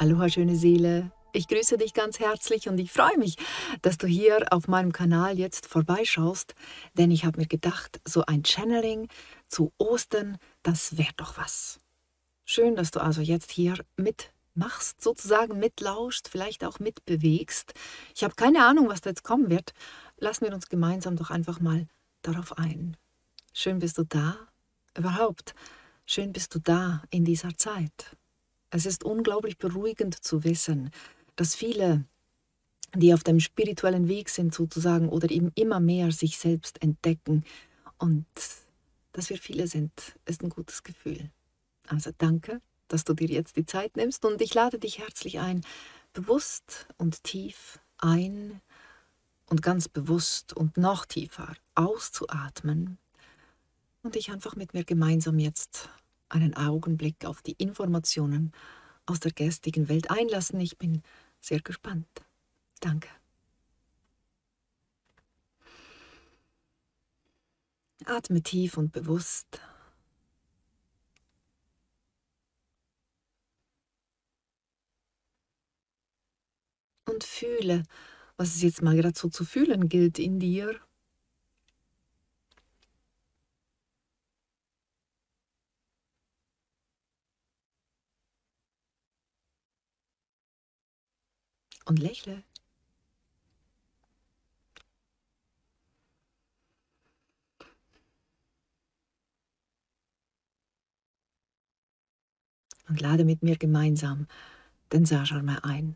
Aloha, schöne Seele. Ich grüße dich ganz herzlich und ich freue mich, dass du hier auf meinem Kanal jetzt vorbeischaust, denn ich habe mir gedacht, so ein Channeling zu Ostern, das wäre doch was. Schön, dass du also jetzt hier mitmachst, sozusagen mitlauscht, vielleicht auch mitbewegst. Ich habe keine Ahnung, was da jetzt kommen wird. Lassen wir uns gemeinsam doch einfach mal darauf ein. Schön bist du da. Überhaupt, schön bist du da in dieser Zeit. Es ist unglaublich beruhigend zu wissen, dass viele, die auf dem spirituellen Weg sind sozusagen oder eben immer mehr sich selbst entdecken und dass wir viele sind, ist ein gutes Gefühl. Also danke, dass du dir jetzt die Zeit nimmst und ich lade dich herzlich ein, bewusst und tief ein und ganz bewusst und noch tiefer auszuatmen und dich einfach mit mir gemeinsam jetzt einen Augenblick auf die Informationen aus der geistigen Welt einlassen. Ich bin sehr gespannt. Danke. Atme tief und bewusst. Und fühle, was es jetzt mal gerade so zu fühlen gilt in dir. Und lächle. Und lade mit mir gemeinsam den Sajal ein.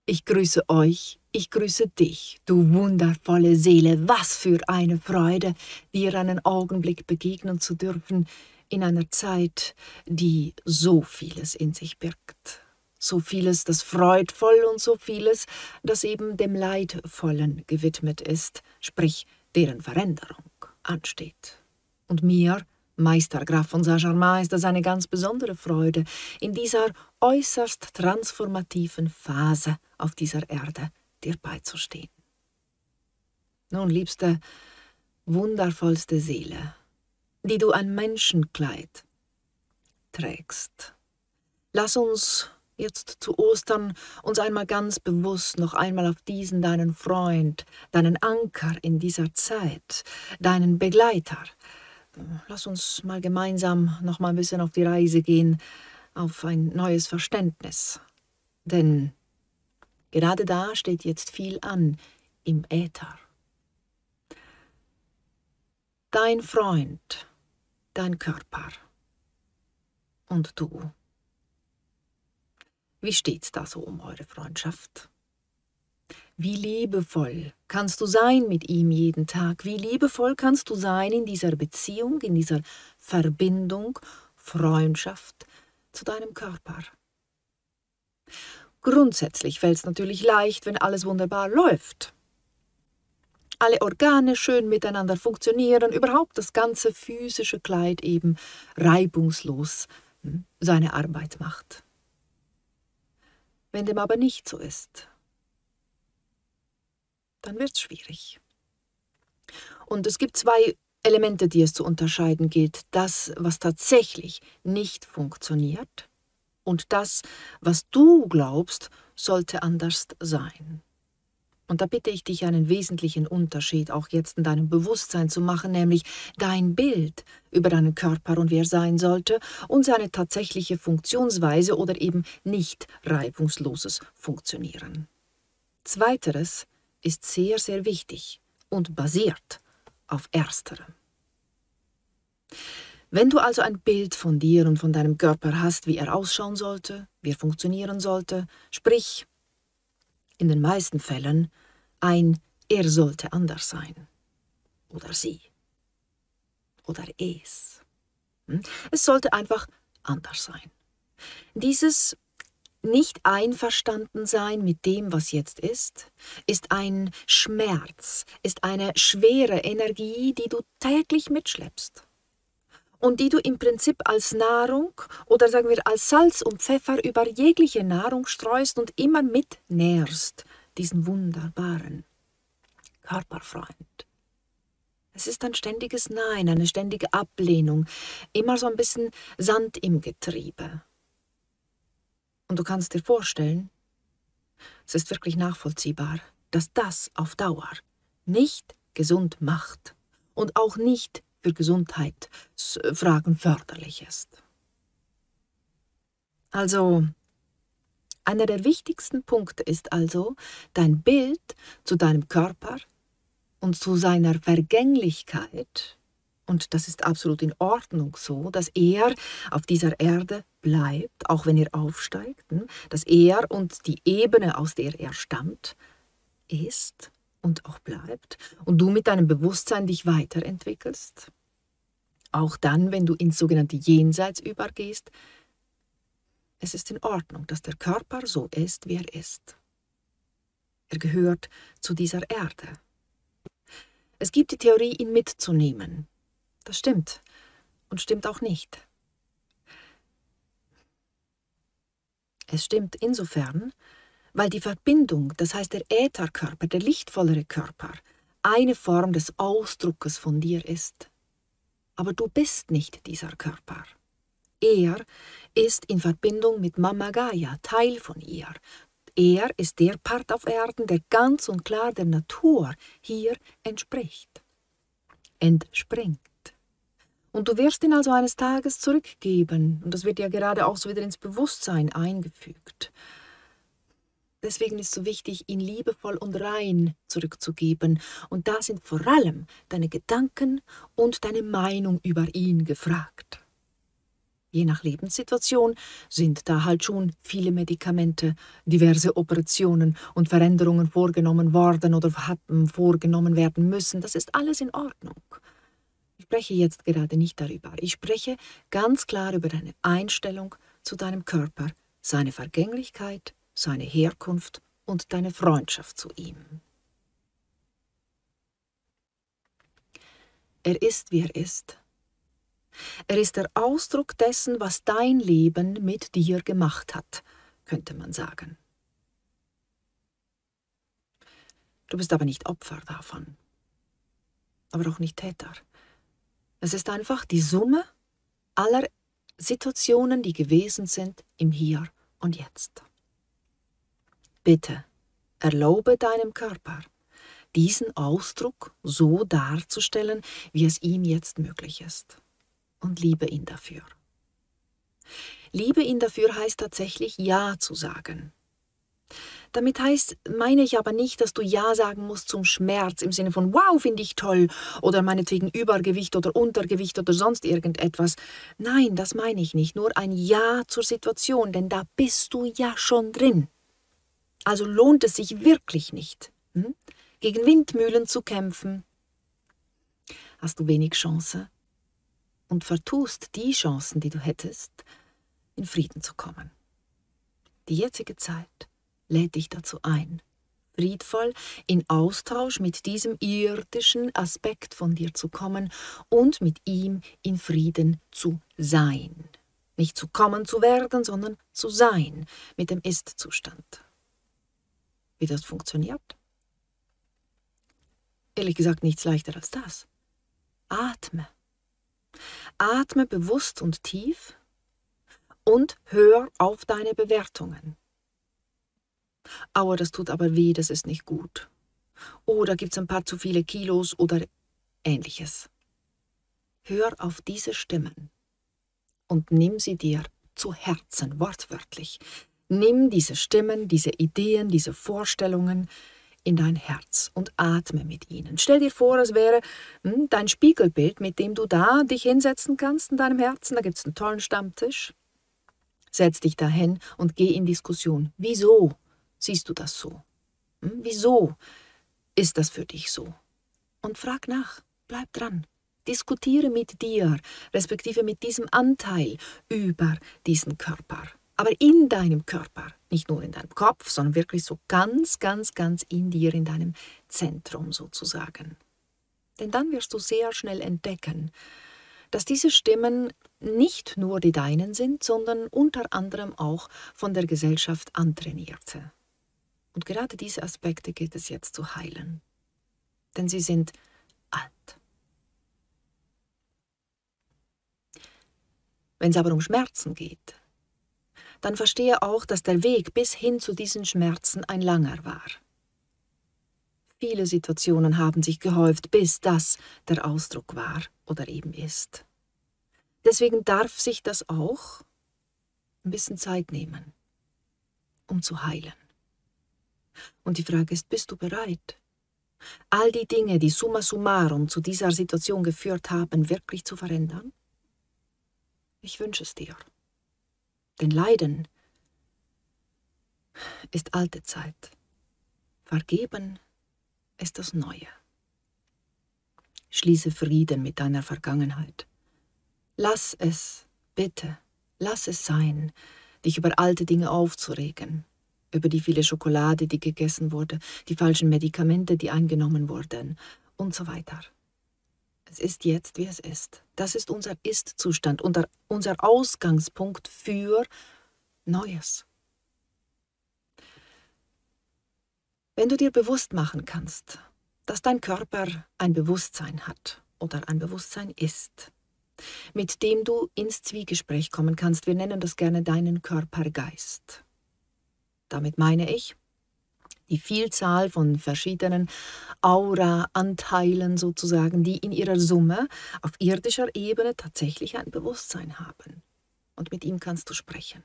Ich grüße euch, ich grüße dich, du wundervolle Seele. Was für eine Freude, dir einen Augenblick begegnen zu dürfen in einer Zeit, die so vieles in sich birgt. So vieles, das freudvoll und so vieles, das eben dem Leidvollen gewidmet ist, sprich deren Veränderung ansteht. Und mir, Meister Graf von Saint-Germain, ist das eine ganz besondere Freude, in dieser äußerst transformativen Phase auf dieser Erde dir beizustehen. Nun, liebste, wundervollste Seele, die du ein Menschenkleid trägst, lass uns jetzt zu Ostern uns einmal ganz bewusst noch einmal auf diesen deinen Freund, deinen Anker in dieser Zeit, deinen Begleiter, lass uns mal gemeinsam noch mal ein bisschen auf die Reise gehen, auf ein neues Verständnis. Denn gerade da steht jetzt viel an im Äther. Dein Freund, dein Körper und du. Wie steht's da so um eure Freundschaft? Wie liebevoll kannst du sein mit ihm jeden Tag? Wie liebevoll kannst du sein in dieser Beziehung, in dieser Verbindung, Freundschaft zu deinem Körper? Grundsätzlich fällt es natürlich leicht, wenn alles wunderbar läuft. Alle Organe schön miteinander funktionieren, überhaupt das ganze physische Kleid eben reibungslos seine Arbeit macht. Wenn dem aber nicht so ist, dann wird es schwierig. Und es gibt zwei Elemente, die es zu unterscheiden gilt. Das, was tatsächlich nicht funktioniert, und das, was du glaubst, sollte anders sein. Und da bitte ich dich, einen wesentlichen Unterschied auch jetzt in deinem Bewusstsein zu machen, nämlich dein Bild über deinen Körper und wie er sein sollte und seine tatsächliche Funktionsweise oder eben nicht reibungsloses Funktionieren. Zweiteres ist sehr, sehr wichtig und basiert auf ersterem. Wenn du also ein Bild von dir und von deinem Körper hast, wie er ausschauen sollte, wie er funktionieren sollte, sprich, in den meisten Fällen er sollte anders sein. Oder sie. Oder es. Es sollte einfach anders sein. Dieses nicht einverstanden sein mit dem, was jetzt ist ein Schmerz, ist eine schwere Energie, die du täglich mitschleppst. Und die du im Prinzip als Nahrung oder sagen wir als Salz und Pfeffer über jegliche Nahrung streust und immer mitnährst diesen wunderbaren Körperfreund. Es ist ein ständiges Nein, eine ständige Ablehnung, immer so ein bisschen Sand im Getriebe. Und du kannst dir vorstellen, es ist wirklich nachvollziehbar, dass das auf Dauer nicht gesund macht und auch nicht für Gesundheitsfragen förderlich ist. Also, einer der wichtigsten Punkte ist also dein Bild zu deinem Körper und zu seiner Vergänglichkeit, und das ist absolut in Ordnung so, dass er auf dieser Erde bleibt, auch wenn er aufsteigt, dass er und die Ebene, aus der er stammt, ist und auch bleibt und du mit deinem Bewusstsein dich weiterentwickelst, auch dann, wenn du ins sogenannte Jenseits übergehst. Es ist in Ordnung, dass der Körper so ist, wie er ist. Er gehört zu dieser Erde. Es gibt die Theorie, ihn mitzunehmen. Das stimmt und stimmt auch nicht. Es stimmt insofern, weil die Verbindung, das heißt der Ätherkörper, der lichtvollere Körper, eine Form des Ausdruckes von dir ist. Aber du bist nicht dieser Körper. Er ist in Verbindung mit Mama Gaia, Teil von ihr. Er ist der Part auf Erden, der ganz und klar der Natur hier entspringt. Und du wirst ihn also eines Tages zurückgeben. Und das wird ja gerade auch so wieder ins Bewusstsein eingefügt. Deswegen ist es so wichtig, ihn liebevoll und rein zurückzugeben. Und da sind vor allem deine Gedanken und deine Meinung über ihn gefragt. Je nach Lebenssituation sind da halt schon viele Medikamente, diverse Operationen und Veränderungen vorgenommen worden oder hatten vorgenommen werden müssen. Das ist alles in Ordnung. Ich spreche jetzt gerade nicht darüber. Ich spreche ganz klar über deine Einstellung zu deinem Körper, seine Vergänglichkeit, seine Herkunft und deine Freundschaft zu ihm. Er ist, wie er ist. Er ist der Ausdruck dessen, was dein Leben mit dir gemacht hat, könnte man sagen. Du bist aber nicht Opfer davon, aber auch nicht Täter. Es ist einfach die Summe aller Situationen, die gewesen sind im Hier und Jetzt. Bitte, erlaube deinem Körper, diesen Ausdruck so darzustellen, wie es ihm jetzt möglich ist. Und liebe ihn dafür. Liebe ihn dafür heißt tatsächlich Ja zu sagen. Damit meine ich aber nicht, dass du Ja sagen musst zum Schmerz im Sinne von wow, finde ich toll oder meinetwegen Übergewicht oder Untergewicht oder sonst irgendetwas. Nein, das meine ich nicht. Nur ein Ja zur Situation, denn da bist du ja schon drin. Also lohnt es sich wirklich nicht, gegen Windmühlen zu kämpfen. Hast du wenig Chance und vertust die Chancen, die du hättest, in Frieden zu kommen. Die jetzige Zeit lädt dich dazu ein, friedvoll in Austausch mit diesem irdischen Aspekt von dir zu kommen und mit ihm in Frieden zu sein. Nicht zu kommen zu werden, sondern zu sein mit dem Ist-Zustand. Wie das funktioniert? Ehrlich gesagt nichts leichter als das. Atme. Atme bewusst und tief und hör auf deine Bewertungen. Aua, das tut aber weh, das ist nicht gut. Oder gibt es ein paar zu viele Kilos oder Ähnliches. Hör auf diese Stimmen und nimm sie dir zu Herzen, wortwörtlich. Nimm diese Stimmen, diese Ideen, diese Vorstellungen in dein Herz und atme mit ihnen. Stell dir vor, es wäre dein Spiegelbild, mit dem du da dich hinsetzen kannst in deinem Herzen. Da gibt es einen tollen Stammtisch. Setz dich dahin und geh in Diskussion. Wieso siehst du das so? Wieso ist das für dich so? Und frag nach, bleib dran. Diskutiere mit dir, respektive mit diesem Anteil über diesen Körper. Aber in deinem Körper, nicht nur in deinem Kopf, sondern wirklich so ganz, ganz, ganz in dir, in deinem Zentrum sozusagen. Denn dann wirst du sehr schnell entdecken, dass diese Stimmen nicht nur die deinen sind, sondern unter anderem auch von der Gesellschaft antrainierte. Und gerade diese Aspekte gilt es jetzt zu heilen. Denn sie sind alt. Wenn es aber um Schmerzen geht, dann verstehe auch, dass der Weg bis hin zu diesen Schmerzen ein langer war. Viele Situationen haben sich gehäuft, bis das der Ausdruck war oder eben ist. Deswegen darf sich das auch ein bisschen Zeit nehmen, um zu heilen. Und die Frage ist, bist du bereit, all die Dinge, die summa summarum zu dieser Situation geführt haben, wirklich zu verändern? Ich wünsche es dir. Denn Leiden ist alte Zeit. Vergeben ist das Neue. Schließe Frieden mit deiner Vergangenheit. Lass es, bitte, lass es sein, dich über alte Dinge aufzuregen, über die viele Schokolade, die gegessen wurde, die falschen Medikamente, die eingenommen wurden und so weiter. Es ist jetzt, wie es ist. Das ist unser Ist-Zustand, unser Ausgangspunkt für Neues. Wenn du dir bewusst machen kannst, dass dein Körper ein Bewusstsein hat oder ein Bewusstsein ist, mit dem du ins Zwiegespräch kommen kannst, wir nennen das gerne deinen Körpergeist. Damit meine ich die Vielzahl von verschiedenen Aura-Anteilen sozusagen, die in ihrer Summe auf irdischer Ebene tatsächlich ein Bewusstsein haben. Und mit ihm kannst du sprechen.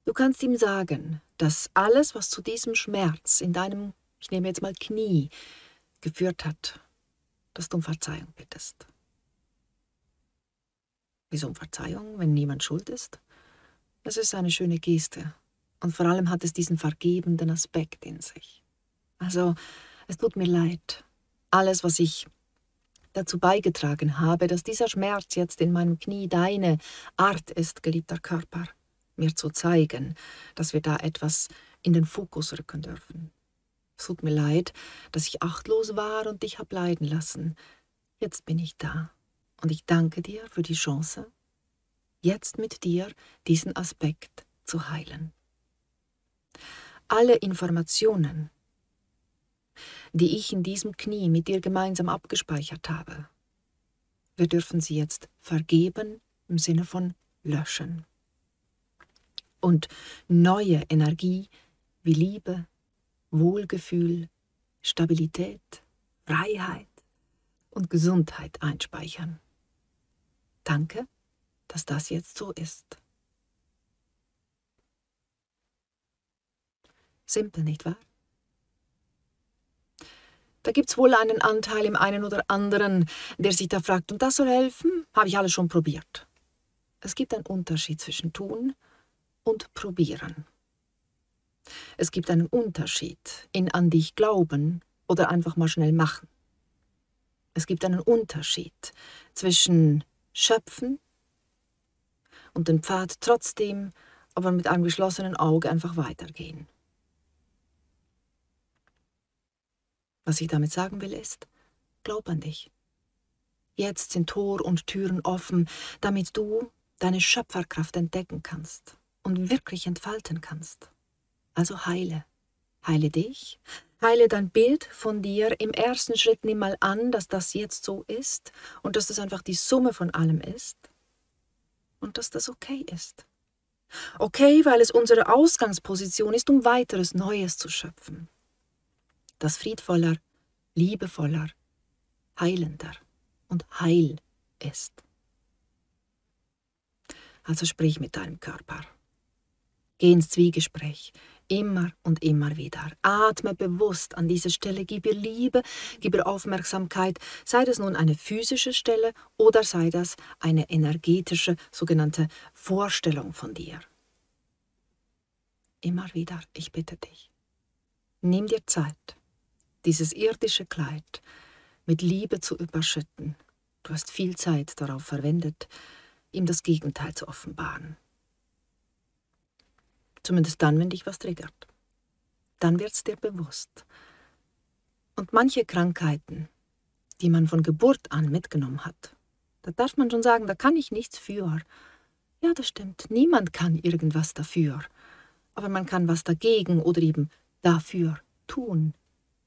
Du kannst ihm sagen, dass alles, was zu diesem Schmerz in deinem, ich nehme jetzt mal Knie, geführt hat, dass du um Verzeihung bittest. Wieso um Verzeihung, wenn niemand schuld ist? Das ist eine schöne Geste. Und vor allem hat es diesen vergebenden Aspekt in sich. Also, es tut mir leid. Alles, was ich dazu beigetragen habe, dass dieser Schmerz jetzt in meinem Knie deine Art ist, geliebter Körper, mir zu zeigen, dass wir da etwas in den Fokus rücken dürfen. Es tut mir leid, dass ich achtlos war und dich habe leiden lassen. Jetzt bin ich da und ich danke dir für die Chance, jetzt mit dir diesen Aspekt zu heilen. Alle Informationen, die ich in diesem Knie mit dir gemeinsam abgespeichert habe, wir dürfen sie jetzt vergeben im Sinne von löschen. Und neue Energie wie Liebe, Wohlgefühl, Stabilität, Freiheit und Gesundheit einspeichern. Danke, dass das jetzt so ist. Simpel, nicht wahr? Da gibt es wohl einen Anteil im einen oder anderen, der sich da fragt, und das soll helfen? Habe ich alles schon probiert. Es gibt einen Unterschied zwischen tun und probieren. Es gibt einen Unterschied in an dich glauben oder einfach mal schnell machen. Es gibt einen Unterschied zwischen schöpfen und den Pfad trotzdem, aber mit einem geschlossenen Auge einfach weitergehen. Was ich damit sagen will ist, glaub an dich. Jetzt sind Tor und Türen offen, damit du deine Schöpferkraft entdecken kannst und wirklich entfalten kannst. Also heile. Heile dich, heile dein Bild von dir. Im ersten Schritt nimm mal an, dass das jetzt so ist und dass das einfach die Summe von allem ist und dass das okay ist. Okay, weil es unsere Ausgangsposition ist, um weiteres Neues zu schöpfen. Das friedvoller, liebevoller, heilender und heil ist. Also sprich mit deinem Körper. Geh ins Zwiegespräch, immer und immer wieder. Atme bewusst an diese Stelle, gib ihr Liebe, gib ihr Aufmerksamkeit, sei das nun eine physische Stelle oder sei das eine energetische, sogenannte Vorstellung von dir. Immer wieder, ich bitte dich. Nimm dir Zeit, dieses irdische Kleid mit Liebe zu überschütten. Du hast viel Zeit darauf verwendet, ihm das Gegenteil zu offenbaren. Zumindest dann, wenn dich was triggert. Dann wird's dir bewusst. Und manche Krankheiten, die man von Geburt an mitgenommen hat, da darf man schon sagen, da kann ich nichts für. Ja, das stimmt, niemand kann irgendwas dafür. Aber man kann was dagegen oder eben dafür tun.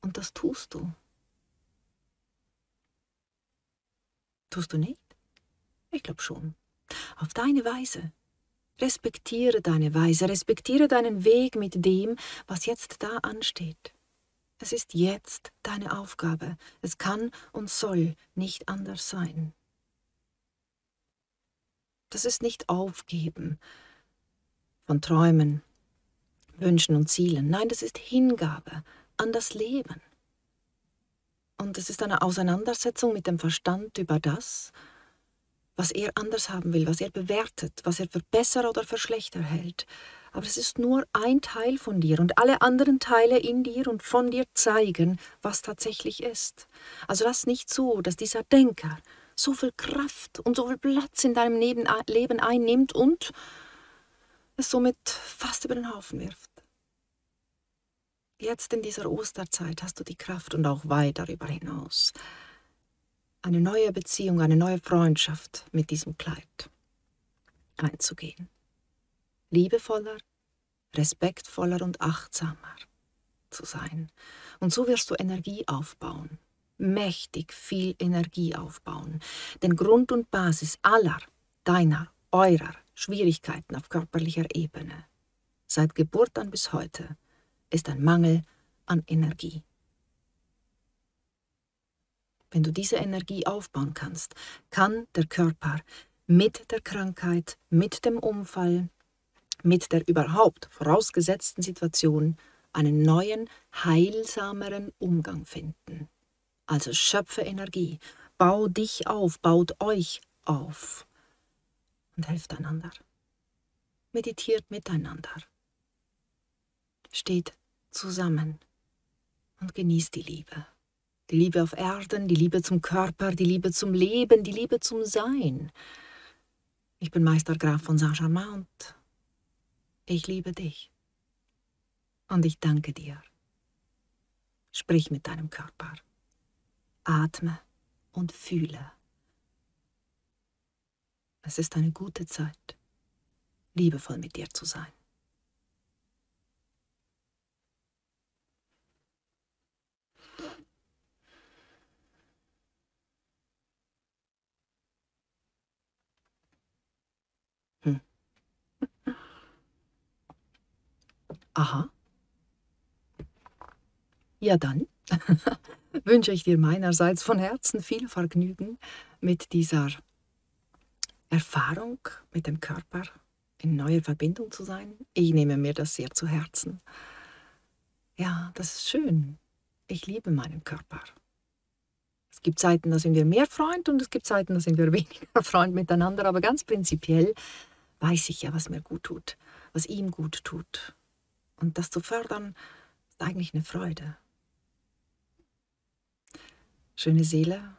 Und das tust du. Tust du nicht? Ich glaube schon. Auf deine Weise. Respektiere deine Weise, respektiere deinen Weg mit dem, was jetzt da ansteht. Es ist jetzt deine Aufgabe. Es kann und soll nicht anders sein. Das ist nicht Aufgeben von Träumen, Wünschen und Zielen. Nein, das ist Hingabe an das Leben. Und es ist eine Auseinandersetzung mit dem Verstand über das, was er anders haben will, was er bewertet, was er für besser oder für schlechter hält. Aber es ist nur ein Teil von dir und alle anderen Teile in dir und von dir zeigen, was tatsächlich ist. Also lass nicht zu, dass dieser Denker so viel Kraft und so viel Platz in deinem Leben einnimmt und es somit fast über den Haufen wirft. Jetzt in dieser Osterzeit hast du die Kraft und auch weit darüber hinaus, eine neue Beziehung, eine neue Freundschaft mit diesem Kleid einzugehen. Liebevoller, respektvoller und achtsamer zu sein. Und so wirst du Energie aufbauen, mächtig viel Energie aufbauen. Denn Grund und Basis aller deiner, eurer Schwierigkeiten auf körperlicher Ebene, seit Geburt an bis heute, ist ein Mangel an Energie. Wenn du diese Energie aufbauen kannst, kann der Körper mit der Krankheit, mit dem Unfall, mit der überhaupt vorausgesetzten Situation einen neuen, heilsameren Umgang finden. Also schöpfe Energie, bau dich auf, baut euch auf und helft einander. Meditiert miteinander. Steht zusammen und genießt die Liebe. Die Liebe auf Erden, die Liebe zum Körper, die Liebe zum Leben, die Liebe zum Sein. Ich bin Meister Graf von Saint-Germain und ich liebe dich. Und ich danke dir. Sprich mit deinem Körper. Atme und fühle. Es ist eine gute Zeit, liebevoll mit dir zu sein. Aha. Ja dann wünsche ich dir meinerseits von Herzen viel Vergnügen mit dieser Erfahrung, mit dem Körper in neuer Verbindung zu sein. Ich nehme mir das sehr zu Herzen. Ja, das ist schön. Ich liebe meinen Körper. Es gibt Zeiten, da sind wir mehr Freund und es gibt Zeiten, da sind wir weniger Freund miteinander. Aber ganz prinzipiell weiß ich ja, was mir gut tut, was ihm gut tut. Und das zu fördern, ist eigentlich eine Freude. Schöne Seele,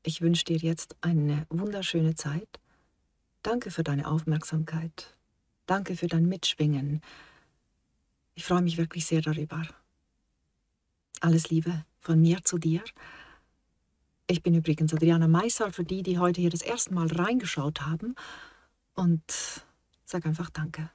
ich wünsche dir jetzt eine wunderschöne Zeit. Danke für deine Aufmerksamkeit. Danke für dein Mitschwingen. Ich freue mich wirklich sehr darüber. Alles Liebe von mir zu dir. Ich bin übrigens Adriana Meissal, für die, die heute hier das erste Mal reingeschaut haben. Und sag einfach Danke.